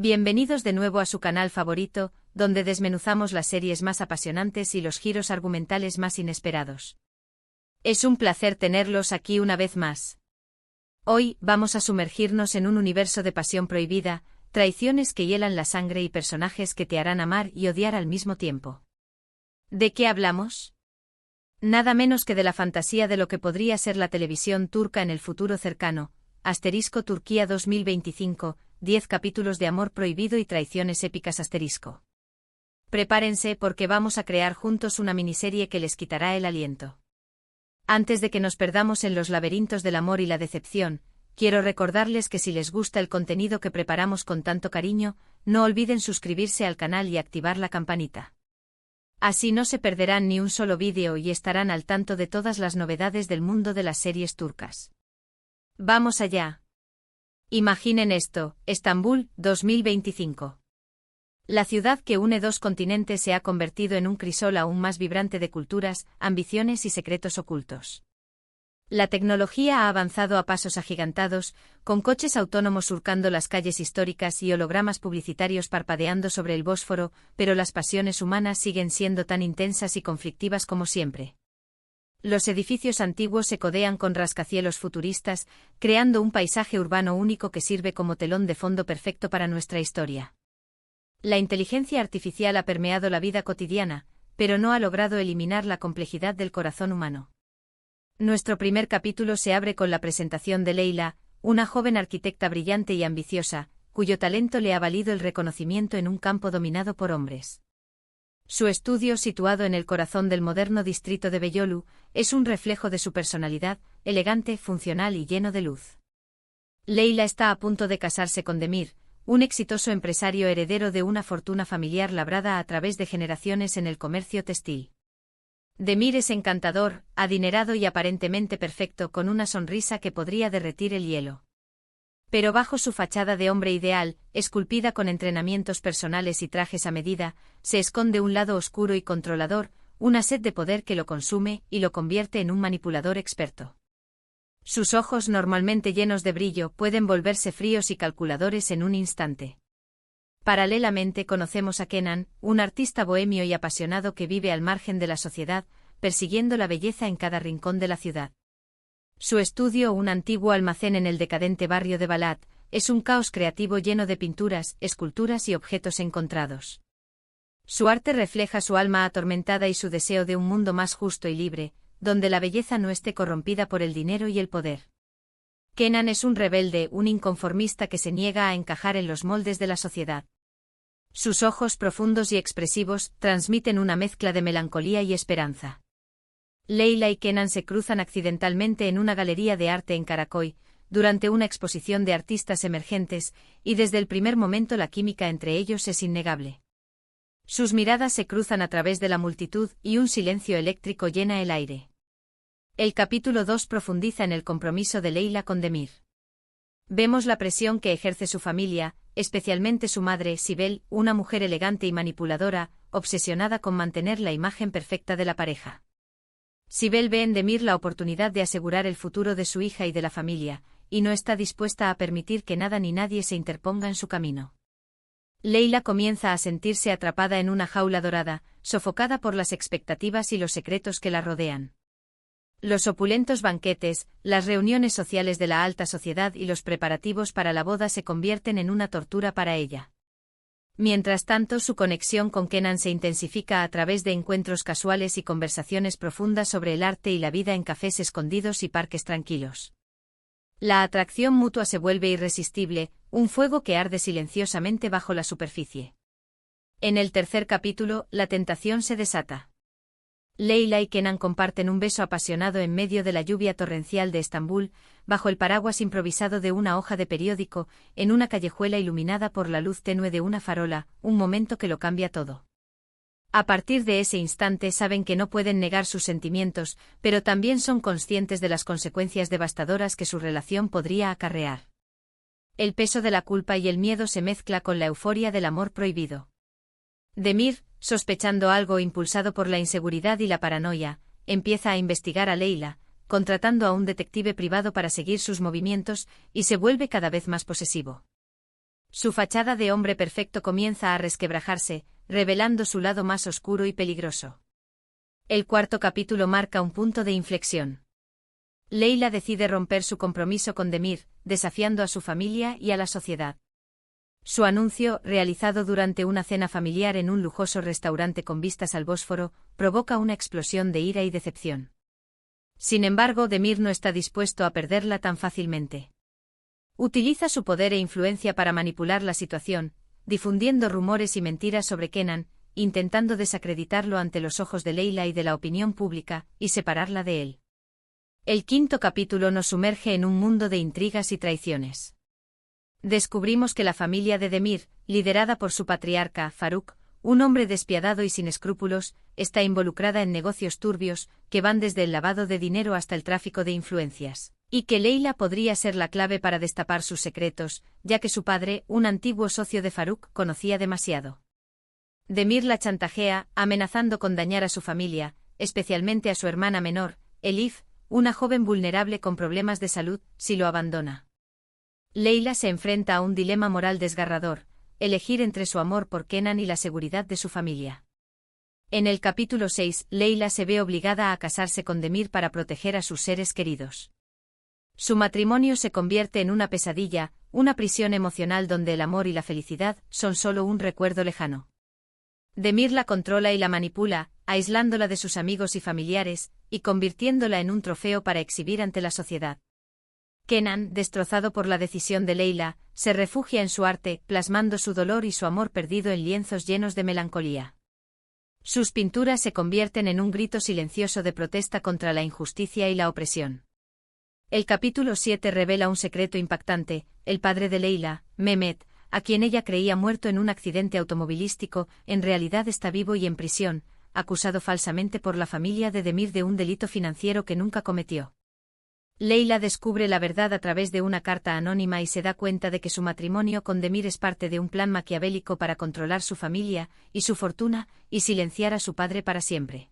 Bienvenidos de nuevo a su canal favorito, donde desmenuzamos las series más apasionantes y los giros argumentales más inesperados. Es un placer tenerlos aquí una vez más. Hoy vamos a sumergirnos en un universo de pasión prohibida, traiciones que hielan la sangre y personajes que te harán amar y odiar al mismo tiempo. ¿De qué hablamos? Nada menos que de la fantasía de lo que podría ser la televisión turca en el futuro cercano, * Turquía 2025, 10 capítulos de amor prohibido y traiciones épicas *. Prepárense porque vamos a crear juntos una miniserie que les quitará el aliento. Antes de que nos perdamos en los laberintos del amor y la decepción, quiero recordarles que si les gusta el contenido que preparamos con tanto cariño, no olviden suscribirse al canal y activar la campanita. Así no se perderán ni un solo vídeo y estarán al tanto de todas las novedades del mundo de las series turcas. ¡Vamos allá! Imaginen esto, Estambul, 2025. La ciudad que une dos continentes se ha convertido en un crisol aún más vibrante de culturas, ambiciones y secretos ocultos. La tecnología ha avanzado a pasos agigantados, con coches autónomos surcando las calles históricas y hologramas publicitarios parpadeando sobre el Bósforo, pero las pasiones humanas siguen siendo tan intensas y conflictivas como siempre. Los edificios antiguos se codean con rascacielos futuristas, creando un paisaje urbano único que sirve como telón de fondo perfecto para nuestra historia. La inteligencia artificial ha permeado la vida cotidiana, pero no ha logrado eliminar la complejidad del corazón humano. Nuestro primer capítulo se abre con la presentación de Leyla, una joven arquitecta brillante y ambiciosa, cuyo talento le ha valido el reconocimiento en un campo dominado por hombres. Su estudio, situado en el corazón del moderno distrito de Beyoğlu, es un reflejo de su personalidad, elegante, funcional y lleno de luz. Leyla está a punto de casarse con Demir, un exitoso empresario heredero de una fortuna familiar labrada a través de generaciones en el comercio textil. Demir es encantador, adinerado y aparentemente perfecto, con una sonrisa que podría derretir el hielo. Pero bajo su fachada de hombre ideal, esculpida con entrenamientos personales y trajes a medida, se esconde un lado oscuro y controlador, una sed de poder que lo consume y lo convierte en un manipulador experto. Sus ojos, normalmente llenos de brillo, pueden volverse fríos y calculadores en un instante. Paralelamente conocemos a Kenan, un artista bohemio y apasionado que vive al margen de la sociedad, persiguiendo la belleza en cada rincón de la ciudad. Su estudio, un antiguo almacén en el decadente barrio de Balat, es un caos creativo lleno de pinturas, esculturas y objetos encontrados. Su arte refleja su alma atormentada y su deseo de un mundo más justo y libre, donde la belleza no esté corrompida por el dinero y el poder. Kenan es un rebelde, un inconformista que se niega a encajar en los moldes de la sociedad. Sus ojos profundos y expresivos transmiten una mezcla de melancolía y esperanza. Leyla y Kenan se cruzan accidentalmente en una galería de arte en Karaköy, durante una exposición de artistas emergentes, y desde el primer momento la química entre ellos es innegable. Sus miradas se cruzan a través de la multitud y un silencio eléctrico llena el aire. El capítulo 2 profundiza en el compromiso de Leyla con Demir. Vemos la presión que ejerce su familia, especialmente su madre, Sibel, una mujer elegante y manipuladora, obsesionada con mantener la imagen perfecta de la pareja. Sibel ve en Demir la oportunidad de asegurar el futuro de su hija y de la familia, y no está dispuesta a permitir que nada ni nadie se interponga en su camino. Leyla comienza a sentirse atrapada en una jaula dorada, sofocada por las expectativas y los secretos que la rodean. Los opulentos banquetes, las reuniones sociales de la alta sociedad y los preparativos para la boda se convierten en una tortura para ella. Mientras tanto, su conexión con Kenan se intensifica a través de encuentros casuales y conversaciones profundas sobre el arte y la vida en cafés escondidos y parques tranquilos. La atracción mutua se vuelve irresistible, un fuego que arde silenciosamente bajo la superficie. En el tercer capítulo, la tentación se desata. Leyla y Kenan comparten un beso apasionado en medio de la lluvia torrencial de Estambul, bajo el paraguas improvisado de una hoja de periódico, en una callejuela iluminada por la luz tenue de una farola, un momento que lo cambia todo. A partir de ese instante saben que no pueden negar sus sentimientos, pero también son conscientes de las consecuencias devastadoras que su relación podría acarrear. El peso de la culpa y el miedo se mezcla con la euforia del amor prohibido. Demir, sospechando algo impulsado por la inseguridad y la paranoia, empieza a investigar a Leyla, contratando a un detective privado para seguir sus movimientos, y se vuelve cada vez más posesivo. Su fachada de hombre perfecto comienza a resquebrajarse, revelando su lado más oscuro y peligroso. El cuarto capítulo marca un punto de inflexión. Leila decide romper su compromiso con Demir, desafiando a su familia y a la sociedad. Su anuncio, realizado durante una cena familiar en un lujoso restaurante con vistas al Bósforo, provoca una explosión de ira y decepción. Sin embargo, Demir no está dispuesto a perderla tan fácilmente. Utiliza su poder e influencia para manipular la situación, difundiendo rumores y mentiras sobre Kenan, intentando desacreditarlo ante los ojos de Leila y de la opinión pública, y separarla de él. El quinto capítulo nos sumerge en un mundo de intrigas y traiciones. Descubrimos que la familia de Demir, liderada por su patriarca, Faruk, un hombre despiadado y sin escrúpulos, está involucrada en negocios turbios, que van desde el lavado de dinero hasta el tráfico de influencias, y que Leila podría ser la clave para destapar sus secretos, ya que su padre, un antiguo socio de Faruk, conocía demasiado. Demir la chantajea, amenazando con dañar a su familia, especialmente a su hermana menor, Elif, una joven vulnerable con problemas de salud, si lo abandona. Leila se enfrenta a un dilema moral desgarrador, elegir entre su amor por Kenan y la seguridad de su familia. En el capítulo 6, Leila se ve obligada a casarse con Demir para proteger a sus seres queridos. Su matrimonio se convierte en una pesadilla, una prisión emocional donde el amor y la felicidad son solo un recuerdo lejano. Demir la controla y la manipula, aislándola de sus amigos y familiares, y convirtiéndola en un trofeo para exhibir ante la sociedad. Kenan, destrozado por la decisión de Leila, se refugia en su arte, plasmando su dolor y su amor perdido en lienzos llenos de melancolía. Sus pinturas se convierten en un grito silencioso de protesta contra la injusticia y la opresión. El capítulo 7 revela un secreto impactante: el padre de Leila, Mehmet, a quien ella creía muerto en un accidente automovilístico, en realidad está vivo y en prisión, acusado falsamente por la familia de Demir de un delito financiero que nunca cometió. Leila descubre la verdad a través de una carta anónima y se da cuenta de que su matrimonio con Demir es parte de un plan maquiavélico para controlar su familia y su fortuna, y silenciar a su padre para siempre.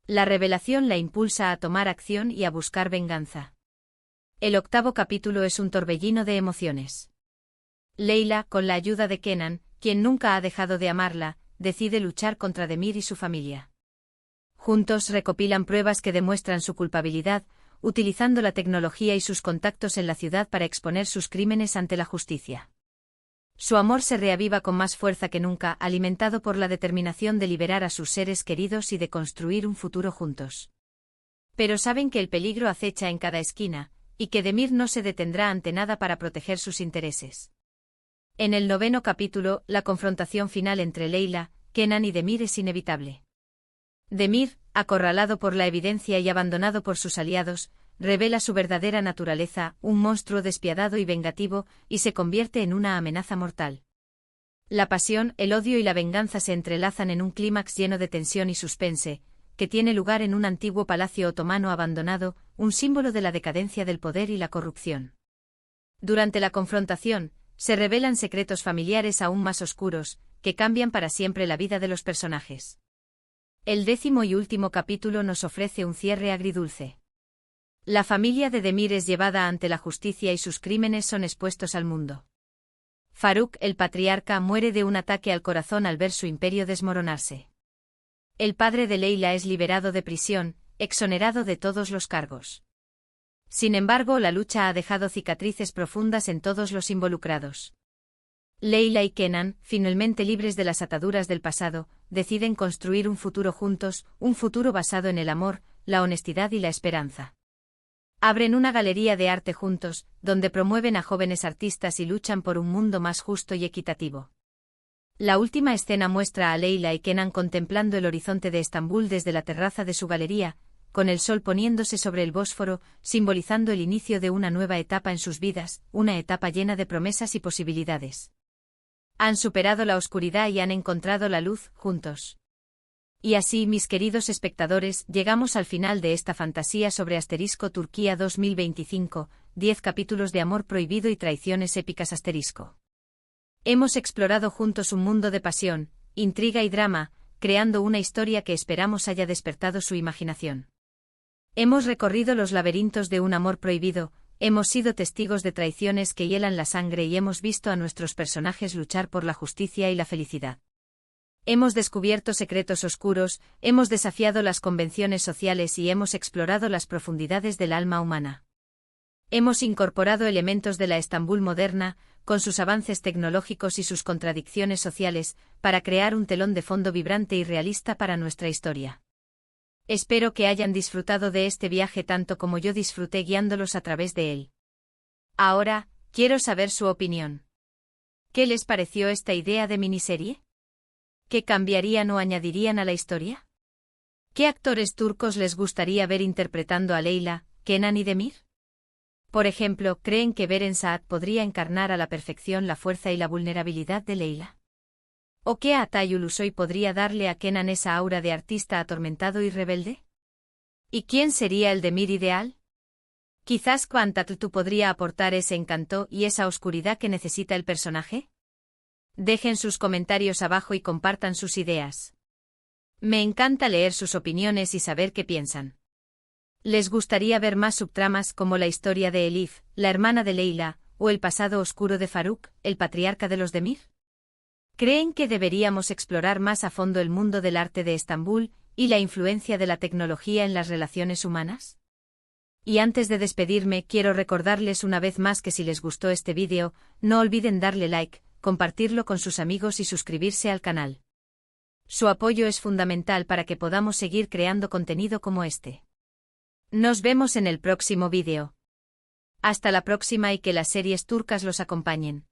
La revelación la impulsa a tomar acción y a buscar venganza. El octavo capítulo es un torbellino de emociones. Leila, con la ayuda de Kenan, quien nunca ha dejado de amarla, decide luchar contra Demir y su familia. Juntos recopilan pruebas que demuestran su culpabilidad, utilizando la tecnología y sus contactos en la ciudad para exponer sus crímenes ante la justicia. Su amor se reaviva con más fuerza que nunca, alimentado por la determinación de liberar a sus seres queridos y de construir un futuro juntos. Pero saben que el peligro acecha en cada esquina, y que Demir no se detendrá ante nada para proteger sus intereses. En el noveno capítulo, la confrontación final entre Leila, Kenan y Demir es inevitable. Demir, acorralado por la evidencia y abandonado por sus aliados, revela su verdadera naturaleza, un monstruo despiadado y vengativo, y se convierte en una amenaza mortal. La pasión, el odio y la venganza se entrelazan en un clímax lleno de tensión y suspense, que tiene lugar en un antiguo palacio otomano abandonado, un símbolo de la decadencia del poder y la corrupción. Durante la confrontación, se revelan secretos familiares aún más oscuros, que cambian para siempre la vida de los personajes. El 10º y último capítulo nos ofrece un cierre agridulce. La familia de Demir es llevada ante la justicia y sus crímenes son expuestos al mundo. Faruk, el patriarca, muere de un ataque al corazón al ver su imperio desmoronarse. El padre de Leila es liberado de prisión, exonerado de todos los cargos. Sin embargo, la lucha ha dejado cicatrices profundas en todos los involucrados. Leila y Kenan, finalmente libres de las ataduras del pasado, deciden construir un futuro juntos, un futuro basado en el amor, la honestidad y la esperanza. Abren una galería de arte juntos, donde promueven a jóvenes artistas y luchan por un mundo más justo y equitativo. La última escena muestra a Leila y Kenan contemplando el horizonte de Estambul desde la terraza de su galería, con el sol poniéndose sobre el Bósforo, simbolizando el inicio de una nueva etapa en sus vidas, una etapa llena de promesas y posibilidades. Han superado la oscuridad y han encontrado la luz, juntos. Y así, mis queridos espectadores, llegamos al final de esta fantasía sobre Turquía 2025, 10 capítulos de amor prohibido y traiciones épicas . Hemos explorado juntos un mundo de pasión, intriga y drama, creando una historia que esperamos haya despertado su imaginación. Hemos recorrido los laberintos de un amor prohibido, hemos sido testigos de traiciones que hielan la sangre y hemos visto a nuestros personajes luchar por la justicia y la felicidad. Hemos descubierto secretos oscuros, hemos desafiado las convenciones sociales y hemos explorado las profundidades del alma humana. Hemos incorporado elementos de la Estambul moderna, con sus avances tecnológicos y sus contradicciones sociales, para crear un telón de fondo vibrante y realista para nuestra historia. Espero que hayan disfrutado de este viaje tanto como yo disfruté guiándolos a través de él. Ahora, quiero saber su opinión. ¿Qué les pareció esta idea de miniserie? ¿Qué cambiarían o añadirían a la historia? ¿Qué actores turcos les gustaría ver interpretando a Leyla, Kenan y Demir? Por ejemplo, ¿creen que Beren Saat podría encarnar a la perfección la fuerza y la vulnerabilidad de Leyla? ¿O qué Atay Ulusoy podría darle a Kenan esa aura de artista atormentado y rebelde? ¿Y quién sería el Demir ideal? Quizás Quantatl podría aportar ese encanto y esa oscuridad que necesita el personaje. Dejen sus comentarios abajo y compartan sus ideas. Me encanta leer sus opiniones y saber qué piensan. ¿Les gustaría ver más subtramas como la historia de Elif, la hermana de Leyla, o el pasado oscuro de Faruk, el patriarca de los Demir? ¿Creen que deberíamos explorar más a fondo el mundo del arte de Estambul y la influencia de la tecnología en las relaciones humanas? Y antes de despedirme, quiero recordarles una vez más que si les gustó este vídeo, no olviden darle like, compartirlo con sus amigos y suscribirse al canal. Su apoyo es fundamental para que podamos seguir creando contenido como este. Nos vemos en el próximo vídeo. Hasta la próxima y que las series turcas los acompañen.